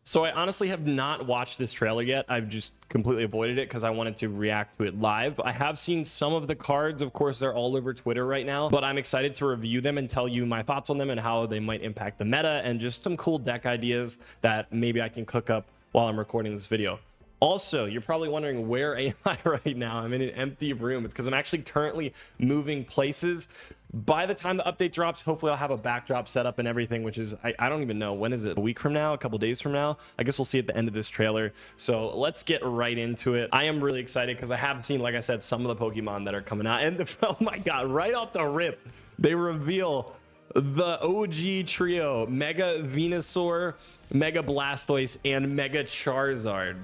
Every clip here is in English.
So I honestly have not watched this trailer yet. I've just completely avoided it because I wanted to react to it live. I have seen some of the cards. Of course, they're all over Twitter right now, but I'm excited to review them and tell you my thoughts on them and how they might impact the meta and just some cool deck ideas that maybe I can cook up while I'm recording this video. Also, you're probably wondering, where am I right now? I'm in an empty room. It's because I'm actually currently moving places. By the time the update drops, hopefully I'll have a backdrop set up and everything, which is, I don't even know. When is it? A week from now? A couple days from now? I guess we'll see at the end of this trailer. So let's get right into it. I am really excited because I have seen, like I said, some of the Pokemon that are coming out. And oh my God, right off the rip, they reveal the OG trio: Mega Venusaur, Mega Blastoise, and Mega Charizard.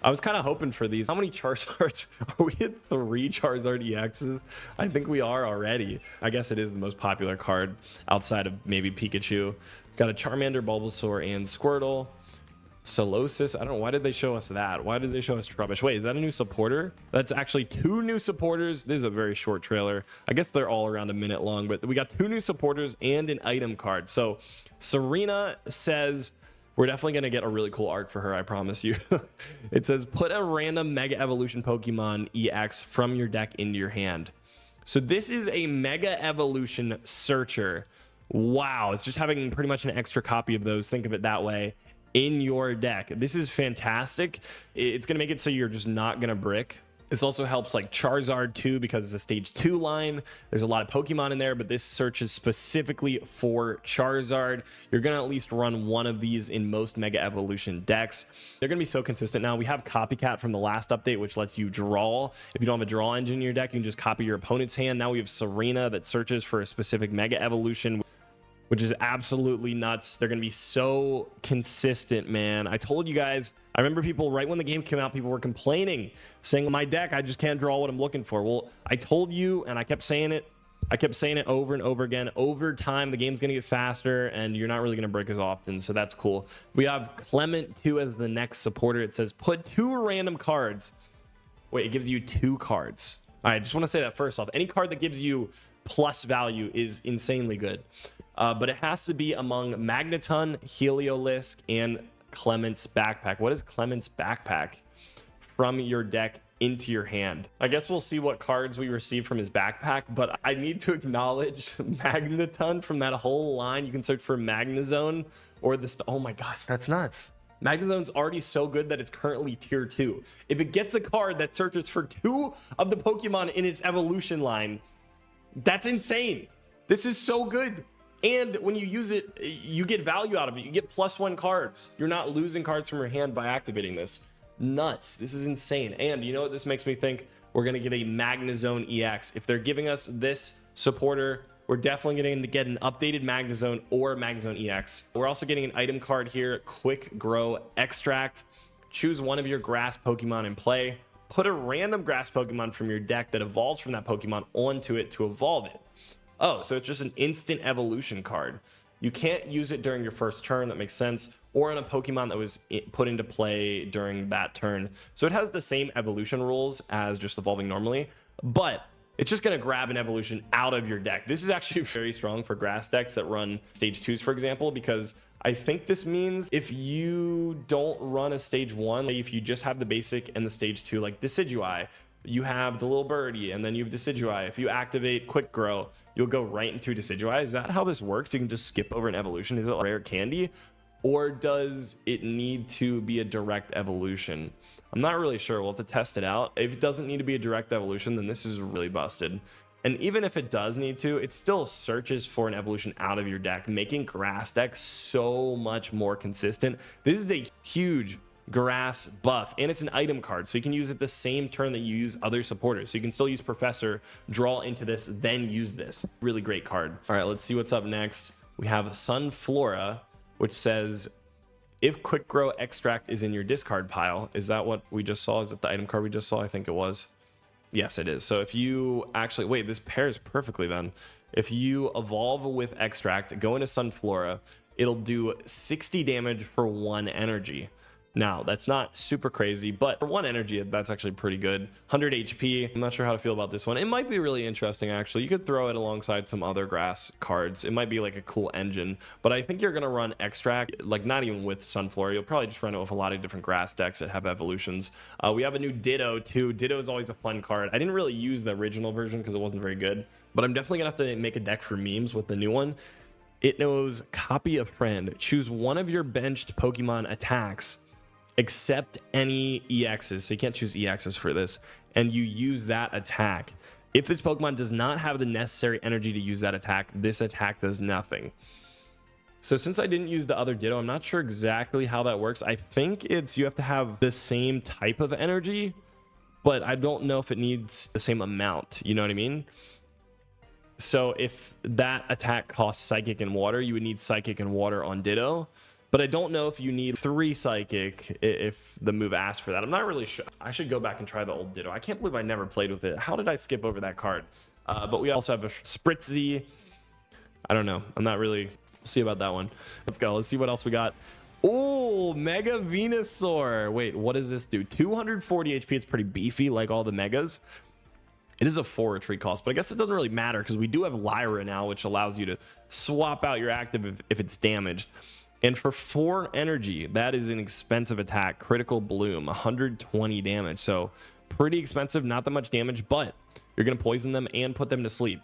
I was kind of hoping for these. How many Charizards? Are we at 3 Charizard EXs? I think we are already. I guess it is the most popular card outside of maybe Pikachu. Got a Charmander, Bulbasaur, and Squirtle. Solosis. I don't know. Why did they show us that? Why did they show us Trubbish? Wait, is that a new supporter? That's actually 2 new supporters. This is a very short trailer. I guess they're all around a minute long, but we got 2 new supporters and an item card. So Serena says, we're definitely going to get a really cool art for her, I promise you. It says, put a random Mega Evolution Pokemon EX from your deck into your hand. So this is a Mega Evolution Searcher. Wow, it's just having pretty much an extra copy of those, think of it that way, in your deck. This is fantastic. It's going to make it so you're just not going to brick. This also helps like Charizard too, because it's a stage 2 line. There's a lot of Pokemon in there, but this searches specifically for Charizard. You're going to at least run one of these in most Mega Evolution decks. They're going to be so consistent now. We have Copycat from the last update, which lets you draw. If you don't have a draw engine in your deck, you can just copy your opponent's hand. Now we have Serena that searches for a specific Mega Evolution, which is absolutely nuts. They're going to be so consistent, man. I told you guys, I remember people right when the game came out, people were complaining, saying, my deck, I just can't draw what I'm looking for. Well, I told you, and I kept saying it. I kept saying it over and over again. Over time, the game's going to get faster, and you're not really going to break as often, so that's cool. We have Clement 2 as the next supporter. It says, put 2 random cards. Wait, it gives you 2 cards. All right, I just want to say that first off. Any card that gives you plus value is insanely good. But it has to be among Magneton, Heliolisk, and Clement's backpack. What is Clement's backpack? From your deck into your hand. I guess we'll see what cards we receive from his backpack, but I need to acknowledge Magneton from that whole line. You can search for Magnezone or this. Oh my gosh, that's nuts. Magnezone's already so good that it's currently tier 2. If it gets a card that searches for 2 of the Pokemon in its evolution line, that's insane. This is so good. And when you use it, you get value out of it. You get +1 cards. You're not losing cards from your hand by activating this. Nuts. This is insane. And you know what this makes me think? We're going to get a Magnezone EX. If they're giving us this supporter, we're definitely going to get an updated Magnezone or Magnezone EX. We're also getting an item card here, Quick Grow Extract. Choose one of your grass Pokemon and play. Put a random grass Pokemon from your deck that evolves from that Pokemon onto it to evolve it. Oh, so it's just an instant evolution card. You can't use it during your first turn. That makes sense. Or on a Pokemon that was put into play during that turn. So it has the same evolution rules as just evolving normally, but it's just going to grab an evolution out of your deck. This is actually very strong for grass decks that run stage 2s, for example, because I think this means if you don't run a stage 1, like if you just have the basic and the stage 2, like Decidueye, you have the little birdie, and then you have Decidueye. If you activate Quick Grow, you'll go right into Decidueye. Is that how this works? You can just skip over an evolution? Is it like rare candy? Or does it need to be a direct evolution? I'm not really sure. We'll have to test it out. If it doesn't need to be a direct evolution, then this is really busted. And even if it does need to, it still searches for an evolution out of your deck, making grass decks so much more consistent. This is a huge grass buff, and it's an item card, so you can use it the same turn that you use other supporters. So you can still use Professor, draw into this, then use this. Really great card. All right, let's see what's up next. We have Sunflora, which says, if Quick Grow Extract is in your discard pile. Is that what we just saw? Is that the item card we just saw? I think it was. Yes, it is. So if you actually, wait, this pairs perfectly then. If you evolve with Extract, go into Sunflora, it'll do 60 damage for 1 energy. Now, that's not super crazy, but for 1 energy, that's actually pretty good. 100 HP. I'm not sure how to feel about this one. It might be really interesting, actually. You could throw it alongside some other grass cards. It might be like a cool engine, but I think you're going to run Extract, like not even with Sunflower. You'll probably just run it with a lot of different grass decks that have evolutions. We have a new Ditto, too. Ditto is always a fun card. I didn't really use the original version because it wasn't very good, but I'm definitely going to have to make a deck for memes with the new one. It knows Copy a Friend. Choose one of your benched Pokemon attacks except any EXs. So you can't choose EXs for this. And you use that attack. If this Pokemon does not have the necessary energy to use that attack, this attack does nothing. So since I didn't use the other Ditto, I'm not sure exactly how that works. I think it's you have to have the same type of energy, but I don't know if it needs the same amount. You know what I mean? So if that attack costs Psychic and Water, you would need Psychic and Water on Ditto. But I don't know if you need 3 Psychic if the move asks for that. I'm not really sure. I should go back and try the old Ditto. I can't believe I never played with it. How did I skip over that card? But we also have a Spritzee. I don't know. I'm not really... We'll see about that one. Let's go. Let's see what else we got. Oh, Mega Venusaur. Wait, what does this do? 240 HP. It's pretty beefy like all the Megas. It is a 4 retreat cost, but I guess it doesn't really matter because we do have Lyra now, which allows you to swap out your active if it's damaged. And for 4 energy, that is an expensive attack. Critical Bloom, 120 damage. So pretty expensive, not that much damage, but you're going to poison them and put them to sleep.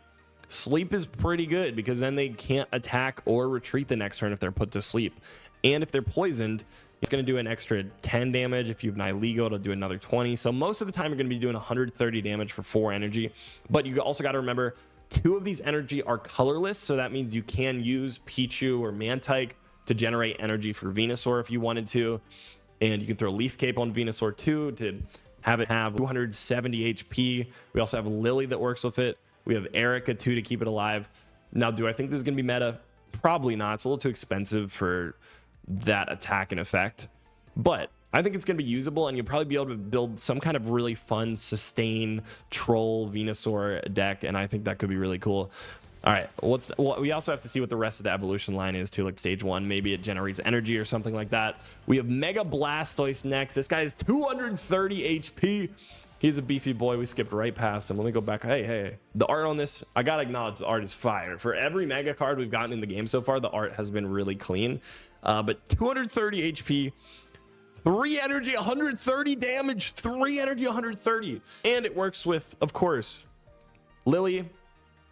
Sleep is pretty good because then they can't attack or retreat the next turn if they're put to sleep. And if they're poisoned, it's going to do an extra 10 damage. If you have Nihilego, it'll do another 20. So most of the time, you're going to be doing 130 damage for 4 energy. But you also got to remember, 2 of these energy are colorless. So that means you can use Pichu or Mantike to generate energy for Venusaur if you wanted to. And you can throw Leaf Cape on Venusaur too to have it have 270 HP. We also have Lily that works with it. We have Erica too to keep it alive. Now, do I think this is going to be meta? Probably not. It's a little too expensive for that attack and effect. But I think it's going to be usable, and you'll probably be able to build some kind of really fun, sustain, troll Venusaur deck, and I think that could be really cool. All right, we also have to see what the rest of the evolution line is too, like stage 1. Maybe it generates energy or something like that. We have Mega Blastoise next. This guy is 230 HP. He's a beefy boy. We skipped right past him. Let me go back. Hey. The art on this, I got to acknowledge the art is fire. For every Mega card we've gotten in the game so far, the art has been really clean. But 230 HP, 3 energy, 130 damage, 3 energy, 130. And it works with, of course, Lily.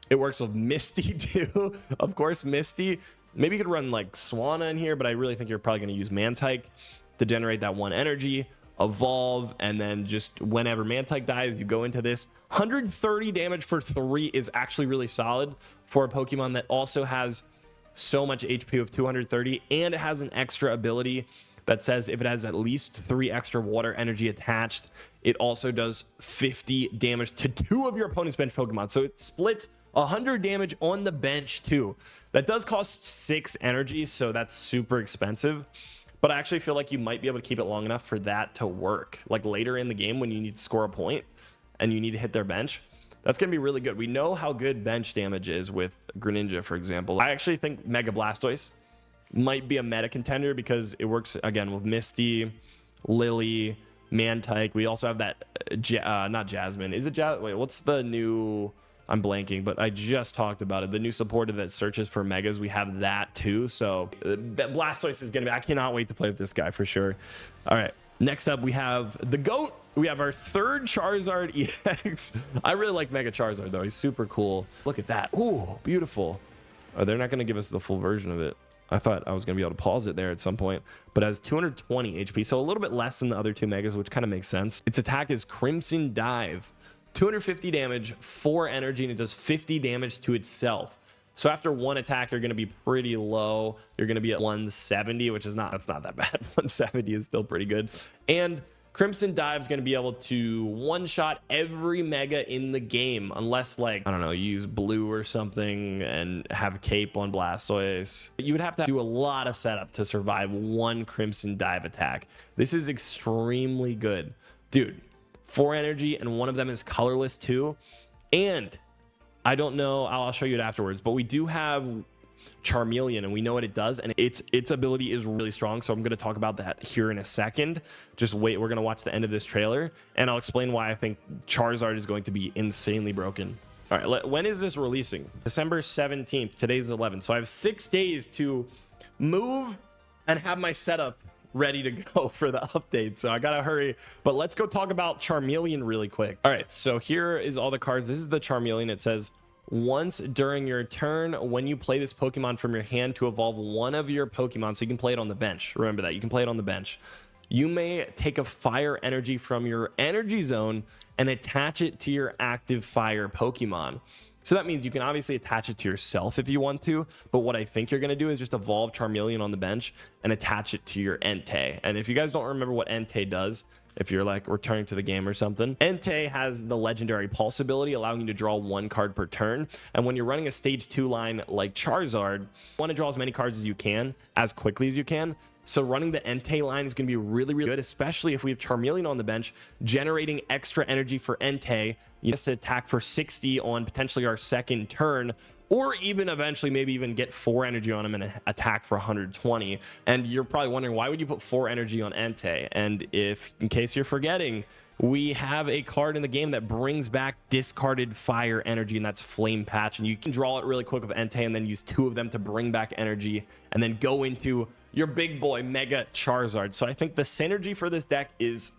It works with Misty too. Of course, Misty. Maybe you could run like Swanna in here, but I really think you're probably going to use Mantike to generate that 1 energy, evolve, and then just whenever Mantike dies, you go into this. 130 damage for 3 is actually really solid for a Pokemon that also has so much HP of 230, and it has an extra ability that says if it has at least 3 extra water energy attached, it also does 50 damage to 2 of your opponent's bench Pokemon. So it splits 100 damage on the bench too. That does cost 6 energy, so that's super expensive. But I actually feel like you might be able to keep it long enough for that to work. Like later in the game when you need to score a point and you need to hit their bench, that's going to be really good. We know how good bench damage is with Greninja, for example. I actually think Mega Blastoise might be a meta contender because it works, again, with Misty, Lily, Mantike. We also have that, not Jasmine. Is it Wait, what's the new... I'm blanking, but I just talked about it. The new supporter that searches for Megas, we have that too. So that Blastoise is going to be... I cannot wait to play with this guy for sure. All right. Next up, we have the GOAT. We have our 3rd Charizard EX. I really like Mega Charizard, though. He's super cool. Look at that. Ooh, beautiful. Oh, they're not going to give us the full version of it. I thought I was going to be able to pause it there at some point, but it has 220 HP, so a little bit less than the other 2 Megas, which kind of makes sense. Its attack is Crimson Dive. 250 damage, 4 energy, and it does 50 damage to itself. So after 1 attack, you're going to be pretty low. You're going to be at 170, which is that's not that bad. 170 is still pretty good. And Crimson Dive is going to be able to one-shot every Mega in the game, unless, like, I don't know, you use Blue or something and have Cape on Blastoise. You would have to do a lot of setup to survive 1 Crimson Dive attack. This is extremely good. Dude, 4 energy, and 1 of them is colorless too. And I don't know, I'll show you it afterwards, but we do have Charmeleon, and we know what it does, and its ability is really strong. So I'm going to talk about that here in a second. Just wait, we're going to watch the end of this trailer, and I'll explain why I think Charizard is going to be insanely broken. All right, when is this releasing? December 17th. Today's 11th, so I have 6 days to move and have my setup ready to go for the update, so I gotta hurry. But let's go talk about Charmeleon really quick. All right, so here is all the cards. This is the Charmeleon. It says, once during your turn, when you play this Pokemon from your hand to evolve one of your Pokemon, so you can play it on the bench. Remember that, you can play it on the bench. You may take a fire energy from your energy zone and attach it to your active fire Pokemon. So that means you can obviously attach it to yourself if you want to, but what I think you're going to do is just evolve Charmeleon on the bench and attach it to your Entei. And if you guys don't remember what Entei does, if you're like returning to the game or something, Entei has the legendary Pulse ability, allowing you to draw 1 card per turn. And when you're running a stage 2 line like Charizard, you want to draw as many cards as you can, as quickly as you can. So running the Entei line is going to be really, really good, especially if we have Charmeleon on the bench, generating extra energy for Entei. You have to attack for 60 on potentially our second turn, or even eventually maybe even get 4 energy on him and attack for 120. And you're probably wondering, why would you put 4 energy on Entei? And if, in case you're forgetting, we have a card in the game that brings back discarded fire energy, and that's Flame Patch. And you can draw it really quick with Entei and then use 2 of them to bring back energy and then go into your big boy Mega Charizard. So I think the synergy for this deck is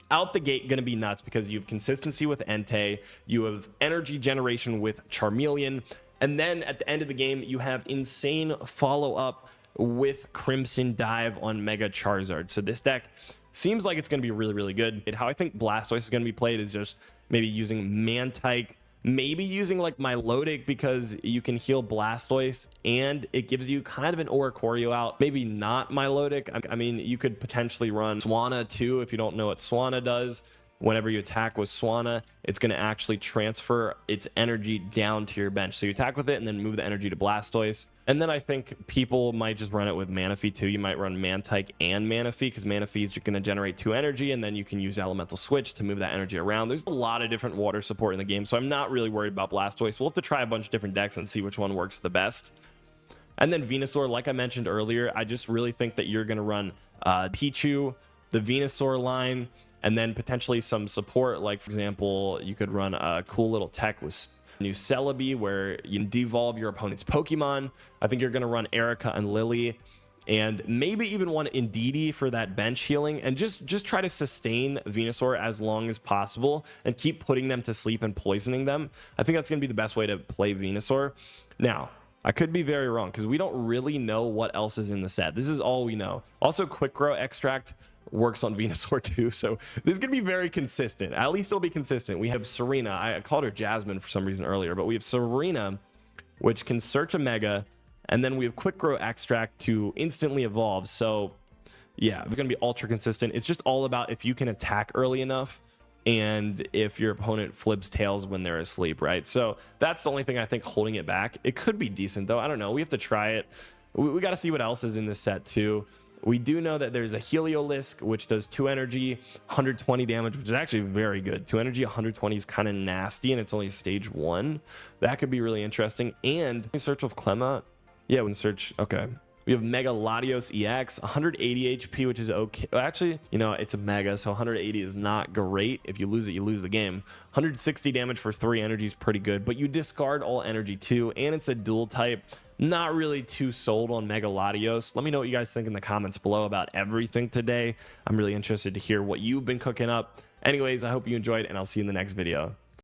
out the gate going to be nuts, because you have consistency with Entei, you have energy generation with Charmeleon, and then at the end of the game you have insane follow-up with Crimson Dive on Mega Charizard. So this deck seems like it's going to be really, really good. And how I think Blastoise is going to be played is just maybe using Mantike, maybe using like Milotic, because you can heal Blastoise and it gives you kind of an Oricorio out. Maybe not Milotic. I mean, you could potentially run Swanna too, if you don't know what Swanna does. Whenever you attack with Swanna, it's going to actually transfer its energy down to your bench. So you attack with it and then move the energy to Blastoise. And then I think people might just run it with Manaphy too. You might run Mantike and Manaphy, because Manaphy is going to generate 2 energy, and then you can use Elemental Switch to move that energy around. There's a lot of different water support in the game, so I'm not really worried about Blastoise. We'll have to try a bunch of different decks and see which one works the best. And then Venusaur, like I mentioned earlier, I just really think that you're going to run Pichu, the Venusaur line, and then potentially some support. Like, for example, you could run a cool little tech with new Celebi, where you devolve your opponent's Pokemon. I think you're going to run Erica and Lily, and maybe even one Indeedee for that bench healing, and just try to sustain Venusaur as long as possible and keep putting them to sleep and poisoning them. I think that's going to be the best way to play Venusaur. Now, I could be very wrong, because we don't really know what else is in the set. This is all we know. Also, Quick Grow Extract works on Venusaur too, so this is gonna be very consistent. At least it'll be consistent. We have Serena. I called her Jasmine for some reason earlier, but we have Serena, which can search a Mega, and then we have Quick Grow Extract to instantly evolve. So yeah, it's gonna be ultra consistent. It's just all about if you can attack early enough and if your opponent flips tails when they're asleep, right? So that's the only thing I think holding it back. It could be decent though. I don't know. We have to try it. We got to see what else is in this set too. We do know that there's a Heliolisk, which does 2 energy, 120 damage, which is actually very good. 2 energy, 120 is kind of nasty, and it's only stage 1. That could be really interesting. And we search with Clemma. Yeah, we can search. Okay. We have Mega Latios EX, 180 HP, which is okay. Actually, you know, it's a Mega, so 180 is not great. If you lose it, you lose the game. 160 damage for 3 energy is pretty good, but you discard all energy too, and it's a dual type. Not really too sold on Mega Latios. Let me know what you guys think in the comments below about everything today. I'm really interested to hear what you've been cooking up. Anyways, I hope you enjoyed, and I'll see you in the next video.